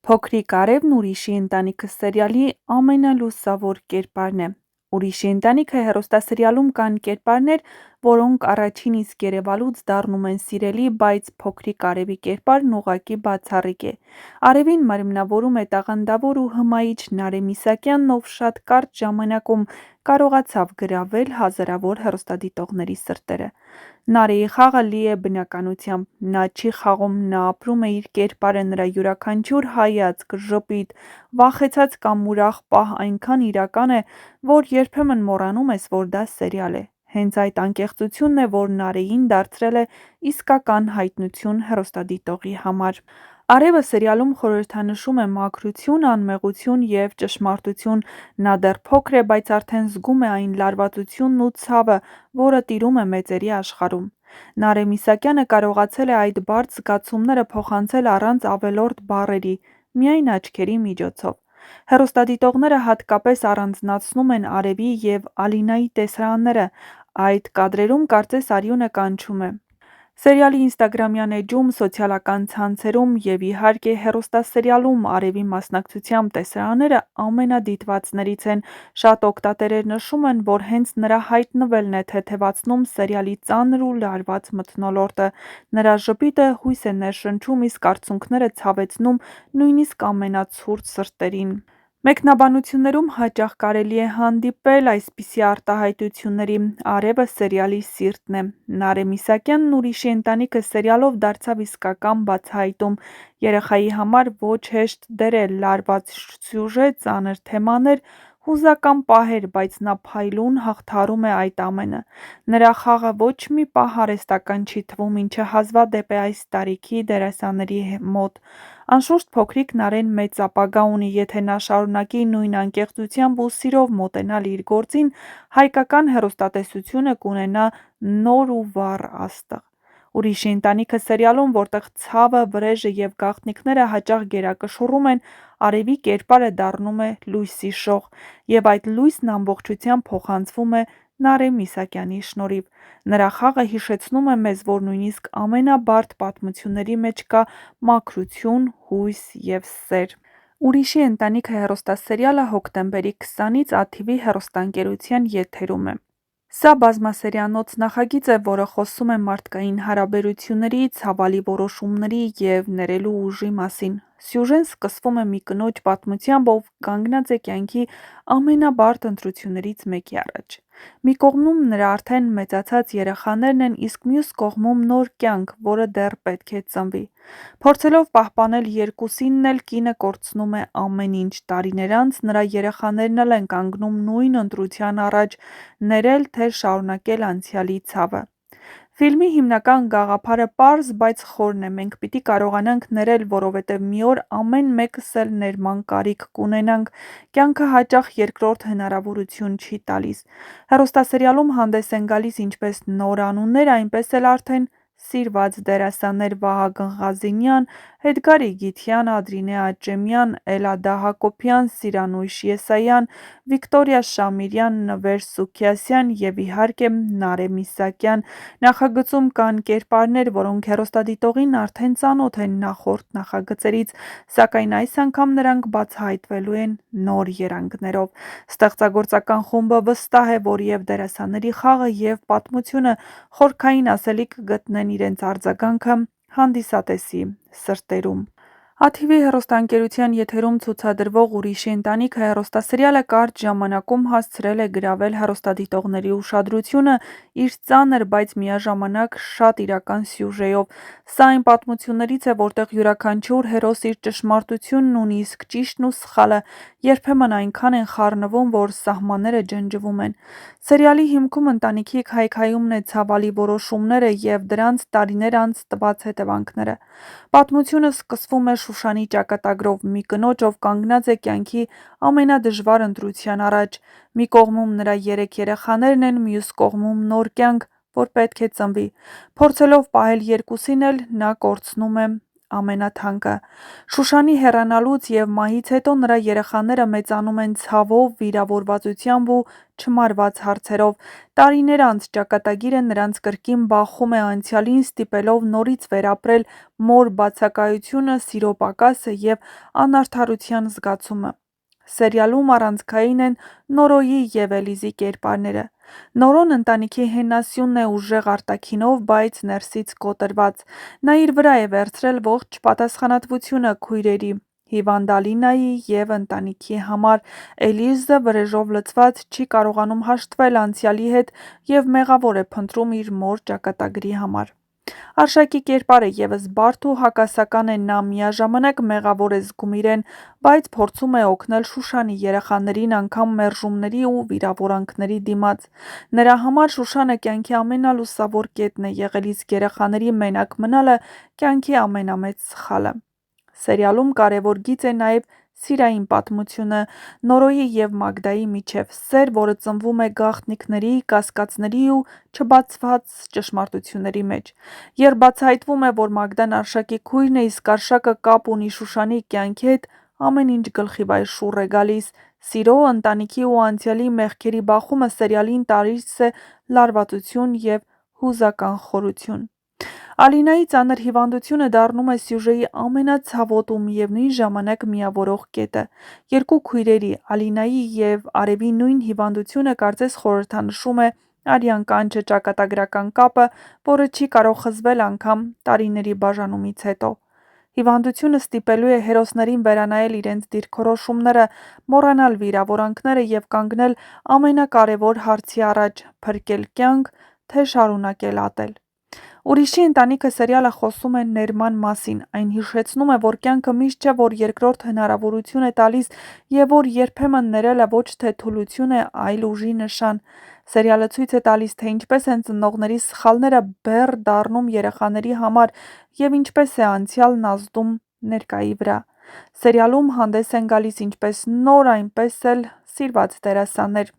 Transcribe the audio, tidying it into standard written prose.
Փոքրիկ Արևն ուրիշի ընտանիքը սերիալի ամենալուսավոր կերպարն է։ Ուրիշի ընտանիքը հեռուստասերիալում կան կերպարներ, որոնք առաջին իսկ երևալուց դառնում են սիրելի, բայց Փոքրիկ Արևի կերպարն ուղղակի բացառիկ է։ Արևին մարմնավորում է տաղանդավոր ու հմայիչ Նարէ Միսակյանն, ով շատ կարճ ժամանակում կարողացավ գրավել հազարավոր հեռուստադիտողների սրտերը։ Նարեի խաղը լի է բնականությամբ, նա չի խաղում, նա ապրում է իր կերպարը, նրա յուրաքանչյուր հայացք, ժպիտ, վախեցած կամ ուրախ պահ այնքան իրական է, որ երբեմն մոռանում ես, որ դա սերիալ է։ Հենց այդ անկեղծությունն է, որ Նարեին դարձրել է իսկական հայտնություն հեռուստադիտողի համար։ Արևը սերիալում խորհրդանշում է մաքրություն, անմեղություն և ճշմարտություն։ Նա դեռ փոքր է, բայց արդեն զգում է այն լարվածությունն ու ցավը, որը տիրում է մեծերի աշխարհում։ Նարէ Միսակյանը կարողացել է այդ բարդ զգացումները փոխանցել առանց ավելորդ բառերի, միայն աչքերի միջոցով։ Հեռուստադիտողները հատկապես առանձնացնում են Արևի և Ալինայի տեսարանները։ Այդ կադրերում կարծես արյունը կանչում է։ Սերիալի ինստագրամյան էջում, սոցիալական ցանցերում և իհարկե հեռուստասերիալում Արևի մասնակցությամբ տեսարանները ամենադիտվածներից են։ Շատ օգտատերեր նշում են, որ հենց նրա հայտնվելն է թեթևացնում սերիալի ծանր ու լարված մթնոլորտը։ Նրա ժպիտը հույս է ներշնչում, իսկ արցունքները ցավեցնում նույնիսկ ամենացուրտ սրտերին։ Մեկնաբանություններում հաճախ կարելի է հանդիպել այսպիսի արտահայտությունների. «Արևը սերիալի սիրտն է», «Նարէ Միսակյանն ուրիշի ընտանիքը» սերիալով դարձավ իսկական բացահայտում։ Երեխայի համար ոչ հեշտ դեր է, լարված սյուժե, ծանր թեմաներ, հուզական պահեր, բայց նա փայլուն հաղթահարում է այդ ամենը։ Նրա խաղը ոչ մի պահ արհեստական չի թվում, ինչը հազվադեպ է այս տարիքի դերասանների մոտ։ Անշուշտ փոքրիկ Նարեն մեծ ապագա ունի, եթե նա շարունակի նույն անկեղծությամբ ու սիրով մոտենալ իր գործին, հայկական հեռուստատեսությունը կունենա նոր ու վառ աստղ։ Ուրիշի ընտանիքը սերիալում, որտեղ ցավը, վրեժը և գաղտնիքները հաճախ գերակշռում են, Արևի կերպարը դառնում է լույսի շող, և այդ լույսն ամբողջությամբ փոխանցվում է Նարէ Միսակյանի շնորհիվ։ Նրա խաղը հիշեցնում է մեզ, որ նույնիսկ ամենաբարդ պատմությունների մեջ կա մաքրություն, հույս և սեր։ Ուրիշի ընտանիքը հեռուստասերիալը հոկտեմբերի 20-ից ATV հեռուստաընկերության եթերում է։ Սա բազմասերիանոց նախագիծ է, որը խոսում է մարդկային հարաբերությունների, ցավալի որոշումների և ներելու ուժի մասին։ Սյուժեն սկսվում է մի կնոջ պատմությամբ, ով կանգնած է կյանքի ամենաբարդ ընտրություններից մեկի առաջ։ Մի կողմում նրա արդեն մեծացած երեխաներն են, իսկ մյուս կողմում նոր կյանք, որը դեռ պետք է ծնվի։ Փորձելով պահպանել երկուսինն էլ, կինը կորցնում է ամեն ինչ։ Տարիներ անց նրա երեխաներն էլ են կանգնում նույն ընտրության առաջ՝ ներել, թե շարունակել անցյալի ցավը։ Ֆիլմի հիմնական գաղափարը պարզ, բայց խորն է. մենք պիտի կարողանանք ներել, որովհետև մի օր ամեն մեկս էլ ներման կարիք կունենանք։ Կյանքը հաճախ երկրորդ հնարավորություն չի տալիս։ Հեռուստասերիալում հանդես են գալիս ինչպես նոր անուններ, այնպես էլ արդեն սիրված դերասաններ՝ Վահագն Ղազինյան, Էդգար Իգիթյան, Ադրինե Աճեմյան, Էլադա Հակոբյան, Սիրանույշ Եսայան, Վիկտորիա Շամիրյան, Նվեր Սուքիասյան և իհարկե Նարէ Միսակյան։ Նախագծում կան կերպարներ, որոնք հեռուստադիտողին արդեն ծանոթ են նախորդ նախագծերից, սակայն այս անգամ նրանք բացահայտվելու են նոր երանգներով։ Ստեղծագործական խումբը վստահ է, որ և դերասանների խաղը, և պատմությունը խորքային ասելիք կգտնեն իրենց արձագանքը հանդիսատեսի սրտերում։ ATV հեռուստաընկերության եթերում ցուցադրվող «Ուրիշի ընտանիքը» հեռուստասերիալը կարճ ժամանակում հասցրել է գրավել հեռուստադիտողների ուշադրությունը իր ծանր, բայց միաժամանակ շատ իրական սյուժեով։ Սա այն պատմություններից է, որտեղ յուրաքանչյուր հերոս իր ճշմարտությունն ունի, իսկ ճիշտն ու սխալը երբեմն այնքան են խառնվում, որ սահմանները ջնջվում են։ Սերիալի հիմքում ընտանիքի քայքայումն է, ցավալի որոշումները և դրանց տարիներ անց տված հետևանքները։ Պատմությունը սկսվում է Շուշանի ճակատագրով՝ մի կնոջ, ով կանգնած է կյանքի ամենադժվար ընտրության առաջ։ Մի կողմում նրա 3 երեխաներն են, մյուս կողմում նոր կյանք, որ պետք է ծնվի։ Փորձելով պահել երկուսին էլ, նա կորցնում է ամենաթանկը։ Շուշանի հեռանալուց և մահից հետո նրա երեխաները մեծանում են ցավով, վիրավորվածությամբ ու չմարված հարցերով։ Տարիներ անց ճակատագիրը նրանց կրկին բախում է անցյալին, ստիպելով նորից վերապրել մոր բացակայությունը, սիրո պակասը և անարդարության զգացումը։ Սերիալում առանցքային են Նորոյի և Էլիզի կերպարները։ Նորոն ընտանիքի հենասյունն է ուժեղ արտաքինով, բայց ներսից կոտրված։ Նա իր վրա է վերցրել ողջ պատասխանատվությունը քույրերի, հիվանդ Ալինայի և ընտանիքի համար։ Էլիզը վրեժով լցված չի կարողանում հաշտվել անցյալի հետ և մեղավոր է փնտրում իր մոր ճակատագրի համար։ Արշակի կերպարը ևս բարդ ու հակասական է, նա միաժամանակ մեղավոր է զգում իրեն, բայց փորձում է օգնել Շուշանի երեխաներին անգամ մերժումների ու վիրավորանքների դիմաց։ Նրա համար Շուշանը կյանքի ամենալուսավոր կետն է եղել, իսկ երեխաների մենակ մնալը կյանքի ամենամեծ սխալը։ Սերիալում կարևոր գիծ է նաև սիրային պատմությունը Նորոյի և Մագդայի միջև, սեր, որը ծնվում է գաղտնիքների, կասկածների ու չբացված ճշմարտությունների մեջ։ Երբ բացահայտվում է, որ Մագդան Արշակի քույրն է, իսկ Արշակը կապ ունի Շուշանի կյանքի հետ, ամեն ինչ գլխիվայր շուռ է գալիս։ Սիրո, ընտանիքի ու անցյալի մեղքերի բախումը սերիալին տալիս է լարվածություն և հուզական խորություն։ Ալինայի ծանր հիվանդությունը դառնում է սյուժեի ամենացավոտ ու միևնույն ժամանակ միավորող կետը։ Երկու քույրերի՝ Ալինայի և Արևի նույն հիվանդությունը կարծես խորհրդանշում է արյան կանչը, ճակատագրական կապը, որը չի կարող խզվել անգամ տարիների բաժանումից հետո։ Հիվանդությունը ստիպելու է հերոսներին վերանայել իրենց դիրքորոշումները, մոռանալ վիրավորանքները և կանգնել ամենակարևոր հարցի առաջ՝ փրկել կյանք, թե շարունակել ատել։ Ուրիշի ընտանիքը սերիալը խոսում է ներման մասին։ Այն հիշեցնում է, որ կյանքը միշտ չէ, որ երկրորդ հնարավորություն է տալիս և որ երբեմն ներելը ոչ թե թուլություն է, այլ ուժի նշան։ Սերիալը ցույց է տալիս, թե ինչպես են ծնողների սխալները բեռ դառնում երեխաների համար և ինչպես է անցյալն ազդում ներկայի վրա։ Սերիալում հանդես են գալիս ինչպես նոր, այնպես էլ սիրված դերասաններ։